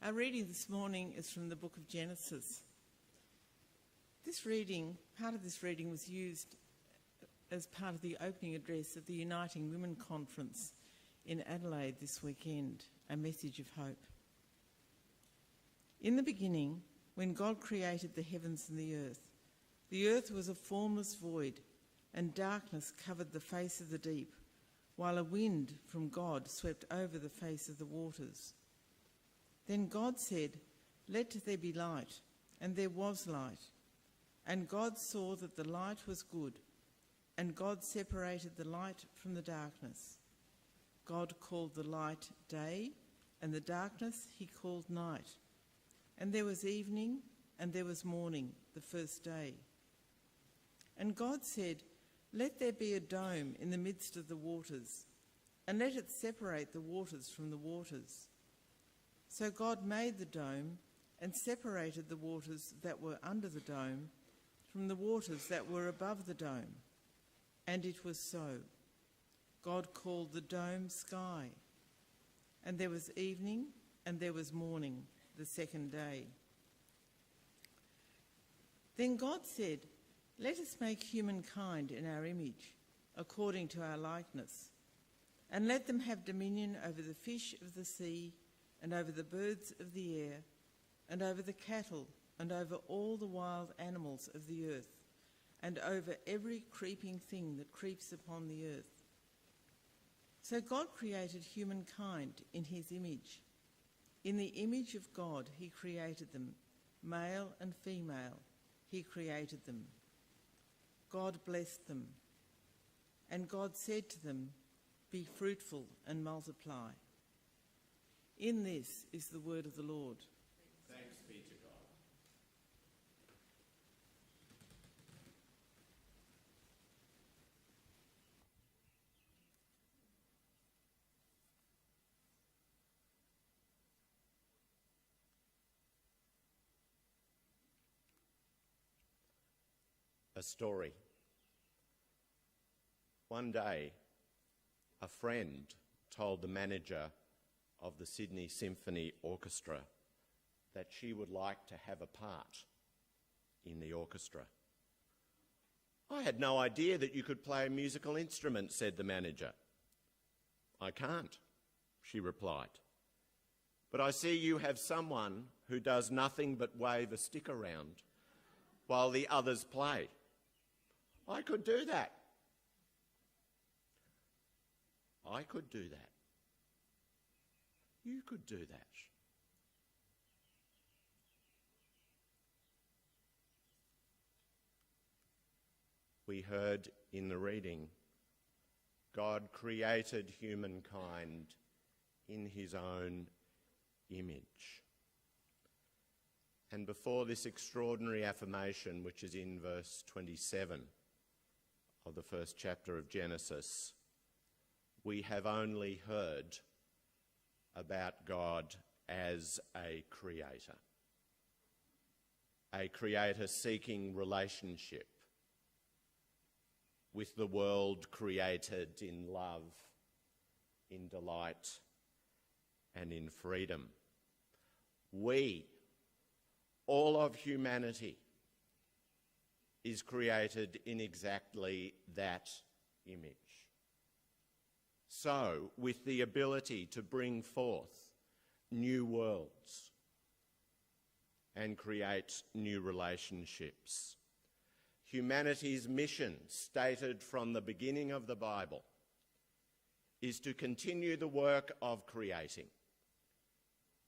Our reading this morning is from the book of Genesis. Part of this reading was used as part of the opening address of the Uniting Women Conference in Adelaide this weekend, a message of hope. In the beginning, when God created the heavens and the earth was a formless void, and darkness covered the face of the deep, while a wind from God swept over the face of the waters. Then God said, "Let there be light," and there was light. And God saw that the light was good, and God separated the light from the darkness. God called the light day, and the darkness he called night. And there was evening, and there was morning, the first day. And God said, "Let there be a dome in the midst of the waters, and let it separate the waters from the waters." So God made the dome and separated the waters that were under the dome from the waters that were above the dome. And it was so. God called the dome sky. And there was evening and there was morning, the second day. Then God said, "Let us make humankind in our image, according to our likeness, and let them have dominion over the fish of the sea, and over the birds of the air, and over the cattle, and over all the wild animals of the earth, and over every creeping thing that creeps upon the earth." So God created humankind in his image. In the image of God he created them, male and female he created them. God blessed them, and God said to them, "Be fruitful and multiply." In this is the word of the Lord. Thanks be to God. A story. One day, a friend told the manager of the Sydney Symphony Orchestra that she would like to have a part in the orchestra. "I had no idea that you could play a musical instrument," said the manager. "I can't," she replied. "But I see you have someone who does nothing but wave a stick around while the others play. I could do that." "I could do that. You could do that." We heard in the reading, God created humankind in his own image. And before this extraordinary affirmation, which is in verse 27 of the first chapter of Genesis, we have only heard about God as a creator seeking relationship with the world created in love, in delight, and in freedom. We, all of humanity, is created in exactly that image. So, with the ability to bring forth new worlds and create new relationships. Humanity's mission, stated from the beginning of the Bible, is to continue the work of creating,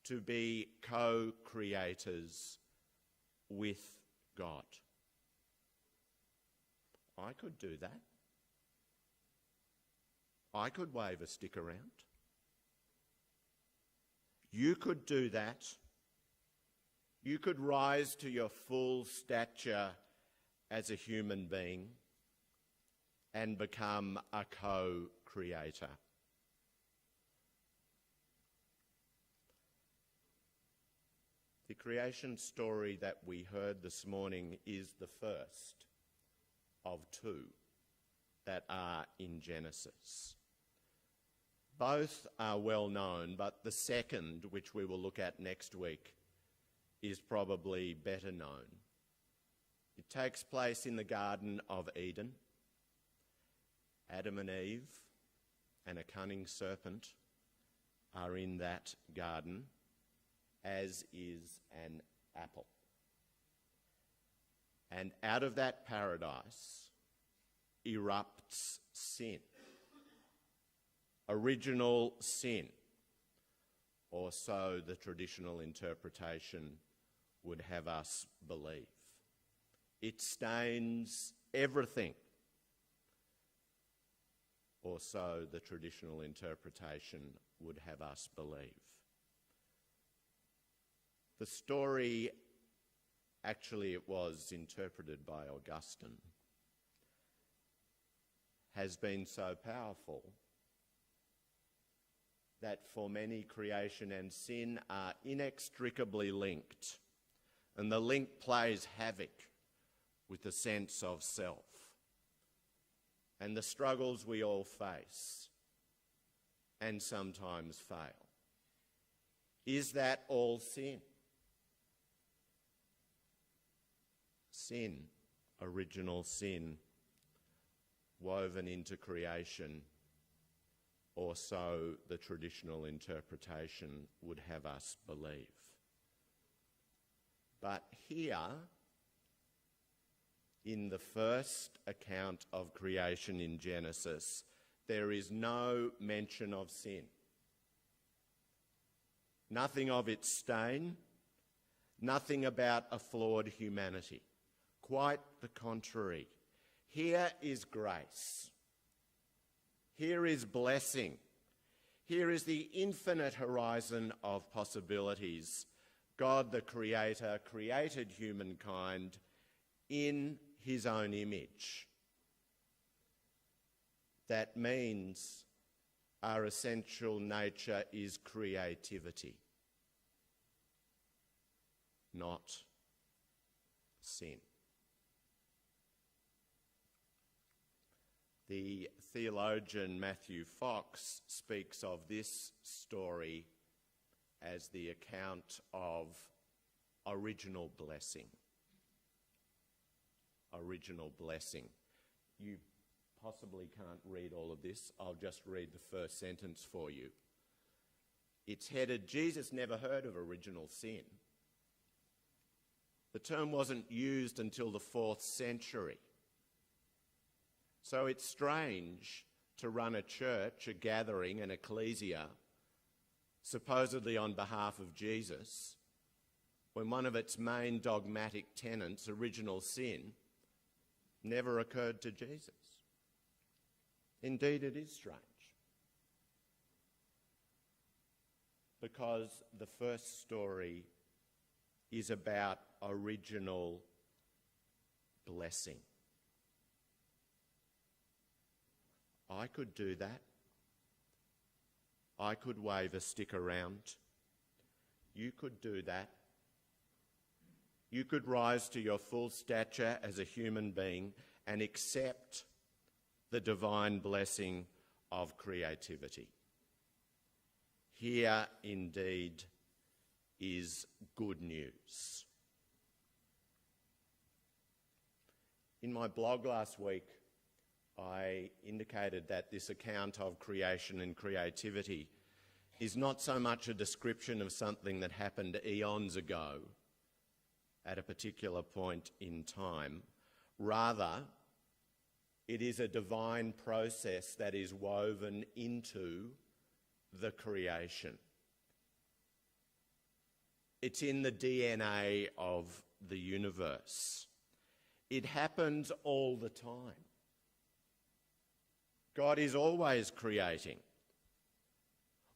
to be co-creators with God. I could do that. I could wave a stick around. You could do that. You could rise to your full stature as a human being and become a co-creator. The creation story that we heard this morning is the first of two that are in Genesis. Both are well known, but the second, which we will look at next week, is probably better known. It takes place in the Garden of Eden. Adam and Eve and a cunning serpent are in that garden, as is an apple. And out of that paradise erupts sin. Original sin, or so the traditional interpretation would have us believe. It stains everything, or so the traditional interpretation would have us believe. The story, actually it was interpreted by Augustine, has been so powerful that for many creation and sin are inextricably linked, and the link plays havoc with the sense of self and the struggles we all face and sometimes fail. Is that all sin? Sin, original sin, woven into creation, or so the traditional interpretation would have us believe. But here, in the first account of creation in Genesis, there is no mention of sin. Nothing of its stain, nothing about a flawed humanity. Quite the contrary. Here is grace. Here is blessing. Here is the infinite horizon of possibilities. God, the Creator, created humankind in his own image. That means our essential nature is creativity, not sin. The theologian Matthew Fox speaks of this story as the account of original blessing. Original blessing. You possibly can't read all of this. I'll just read the first sentence for you. It's headed, Jesus never heard of original sin. The term wasn't used until the 4th century. So it's strange to run a church, a gathering, an ecclesia, supposedly on behalf of Jesus, when one of its main dogmatic tenets, original sin, never occurred to Jesus. Indeed, it is strange. Because the first story is about original blessing. I could do that. I could wave a stick around. You could do that. You could rise to your full stature as a human being and accept the divine blessing of creativity. Here, indeed, is good news. In my blog last week, I indicated that this account of creation and creativity is not so much a description of something that happened eons ago at a particular point in time. Rather, it is a divine process that is woven into the creation. It's in the DNA of the universe. It happens all the time. God is always creating,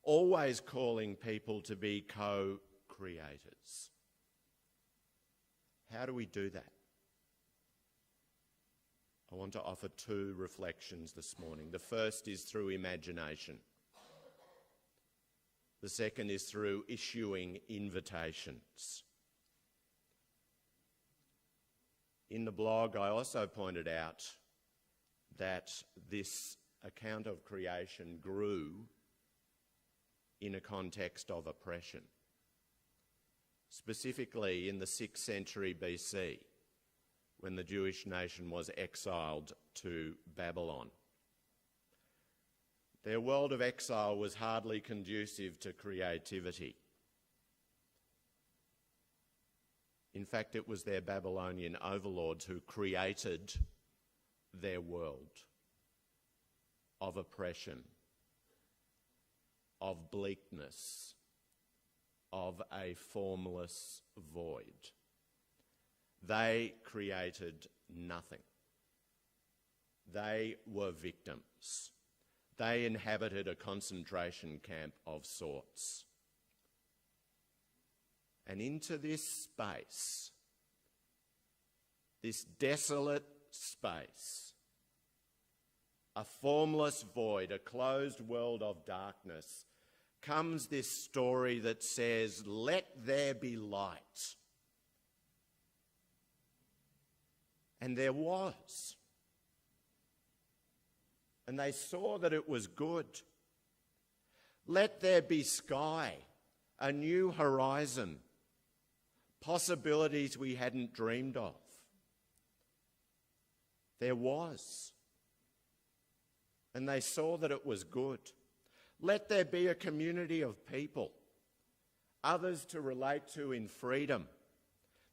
always calling people to be co-creators. How do we do that? I want to offer 2 reflections this morning. The first is through imagination. The second is through issuing invitations. In the blog, I also pointed out that this account of creation grew in a context of oppression. Specifically in the 6th century BC, when the Jewish nation was exiled to Babylon. Their world of exile was hardly conducive to creativity. In fact, it was their Babylonian overlords who created their world of oppression, of bleakness, of a formless void. They created nothing. They were victims. They inhabited a concentration camp of sorts. And into this space, this desolate space, a formless void, a closed world of darkness, comes this story that says, "Let there be light." And there was. And they saw that it was good. Let there be sky, a new horizon, possibilities we hadn't dreamed of. There was. And they saw that it was good. Let there be a community of people, others to relate to in freedom.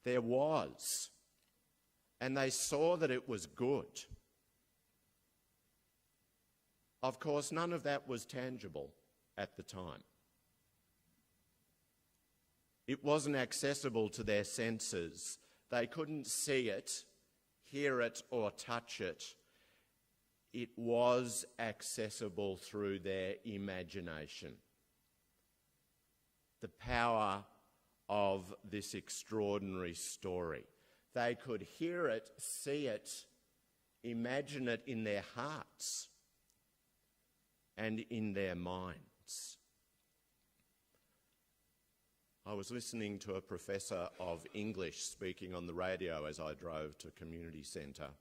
There was. And they saw that it was good. Of course, none of that was tangible at the time. It wasn't accessible to their senses. They couldn't see it, hear it, or touch it. It was accessible through their imagination. The power of this extraordinary story. They could hear it, see it, imagine it in their hearts and in their minds. I was listening to a professor of English speaking on the radio as I drove to community centre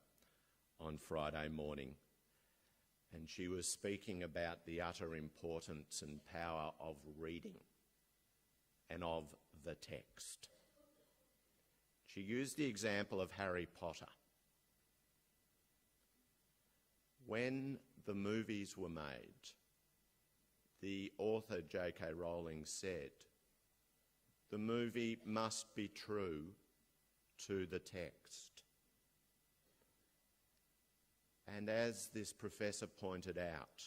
on Friday morning. And she was speaking about the utter importance and power of reading and of the text. She used the example of Harry Potter. When the movies were made, the author J.K. Rowling said, the movie must be true to the text. And as this professor pointed out,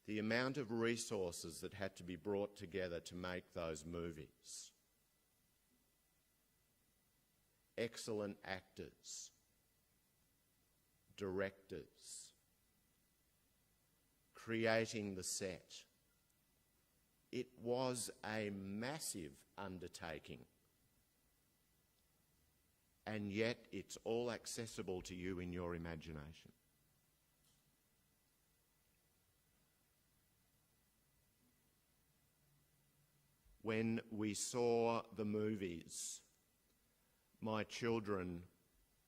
the amount of resources that had to be brought together to make those movies, excellent actors, directors, creating the set, it was a massive undertaking. And yet it's all accessible to you in your imagination. When we saw the movies, my children,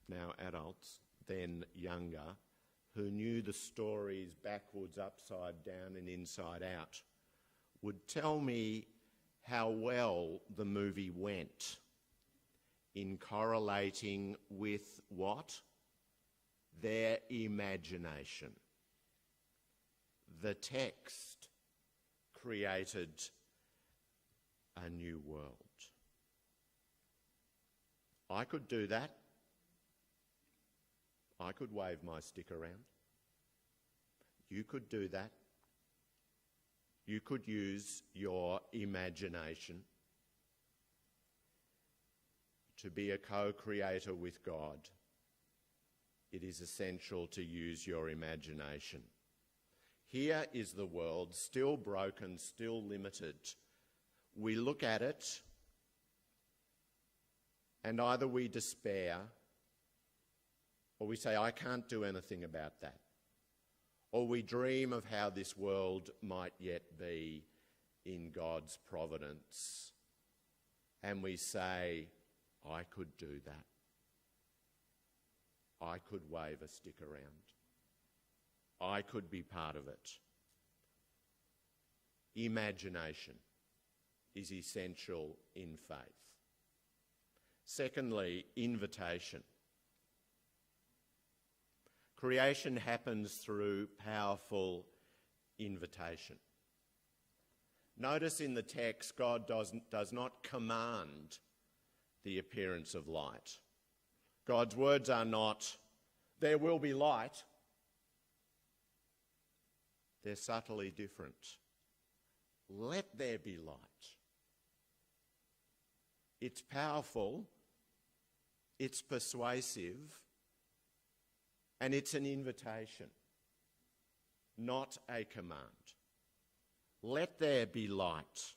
now adults, then younger, who knew the stories backwards, upside down and inside out, would tell me how well the movie went in correlating with what? Their imagination. The text created a new world. I could do that. I could wave my stick around. You could do that. You could use your imagination to be a co-creator with God. It is essential to use your imagination. Here is the world, still broken, still limited. We look at it and either we despair or we say, I can't do anything about that. Or we dream of how this world might yet be in God's providence. And we say, I could do that. I could wave a stick around. I could be part of it. imagination is essential in faith. Secondly, invitation. Creation happens through powerful invitation. Notice in the text, God does not command the appearance of light. God's words are not, "There will be light." They're subtly different. Let there be light. It's powerful, it's persuasive, and it's an invitation, not a command. Let there be light.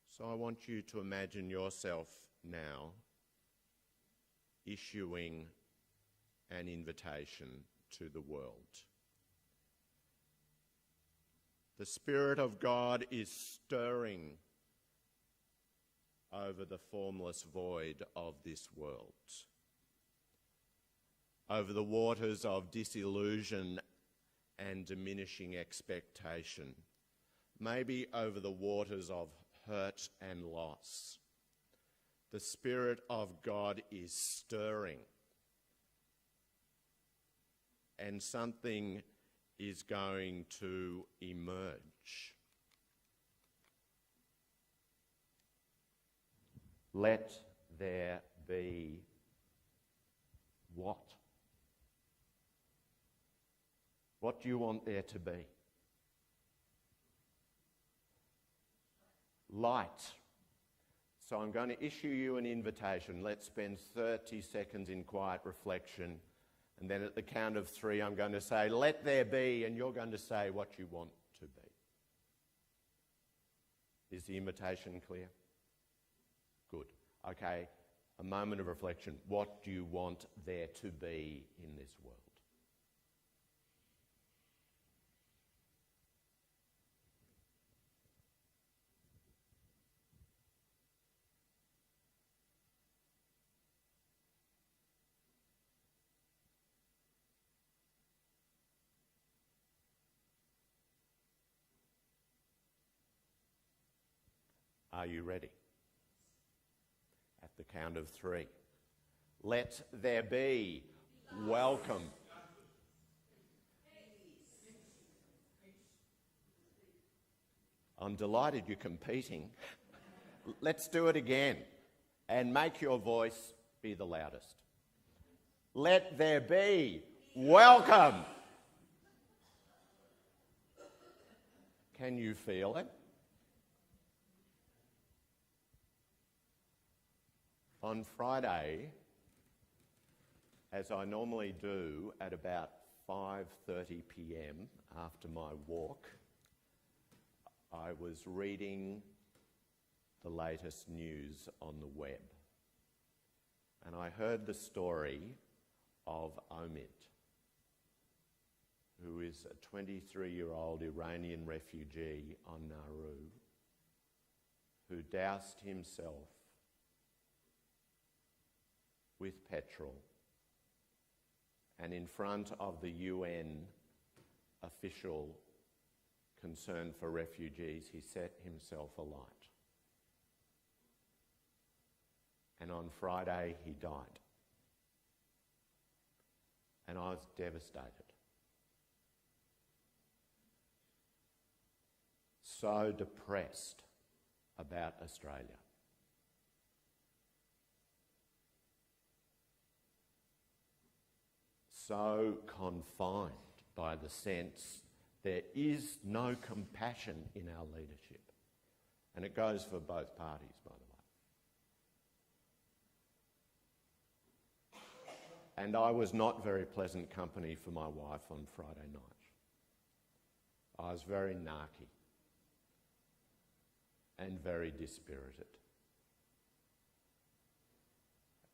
So I want you to imagine yourself now issuing an invitation to the world. The Spirit of God is stirring over the formless void of this world, over the waters of disillusion and diminishing expectation, maybe over the waters of hurt and loss. The Spirit of God is stirring, and something is going to emerge. Let there be what? What do you want there to be? Light. So I'm going to issue you an invitation. Let's spend 30 seconds in quiet reflection. And then at the count of 3, I'm going to say, "Let there be," and you're going to say what you want to be. Is the invitation clear? Good. Okay, a moment of reflection. What do you want there to be in this world? Are you ready? At the count of 3. Let there be. Welcome. I'm delighted you're competing. Let's do it again and make your voice be the loudest. Let there be. Welcome. Can you feel it? On Friday, as I normally do at about 5:30 p.m. after my walk, I was reading the latest news on the web. And I heard the story of Omid, who is a 23-year-old Iranian refugee on Nauru, who doused himself with petrol, and in front of the UN official concerned for refugees, he set himself alight. And on Friday, he died. And I was devastated. So depressed about Australia. So confined by the sense there is no compassion in our leadership. And it goes for both parties, by the way. And I was not very pleasant company for my wife on Friday night. I was very narky and very dispirited.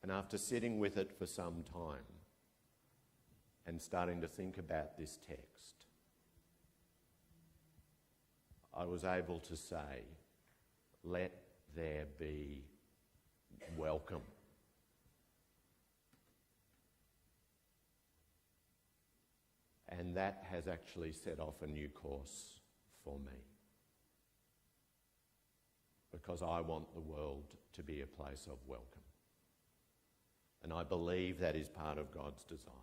And after sitting with it for some time, and starting to think about this text, I was able to say, let there be welcome. And that has actually set off a new course for me. Because I want the world to be a place of welcome. And I believe that is part of God's desire.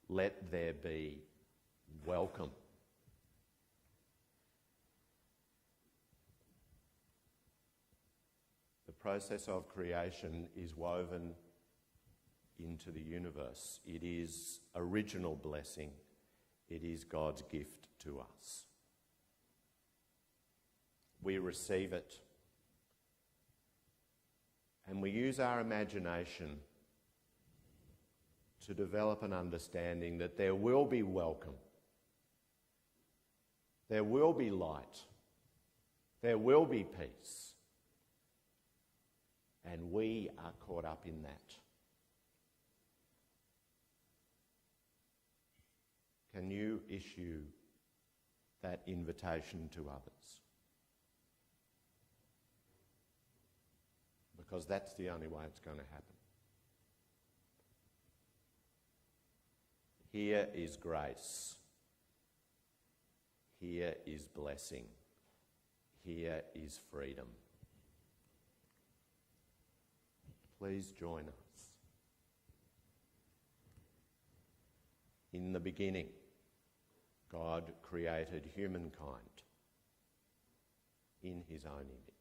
Let there be welcome. The process of creation is woven into the universe. It is original blessing. It is God's gift to us. We receive it. And we use our imagination to develop an understanding that there will be welcome. There will be light. There will be peace. And we are caught up in that. Can you issue that invitation to others? Because that's the only way it's going to happen. Here is grace. Here is blessing. Here is freedom. Please join us. In the beginning, God created humankind in his own image.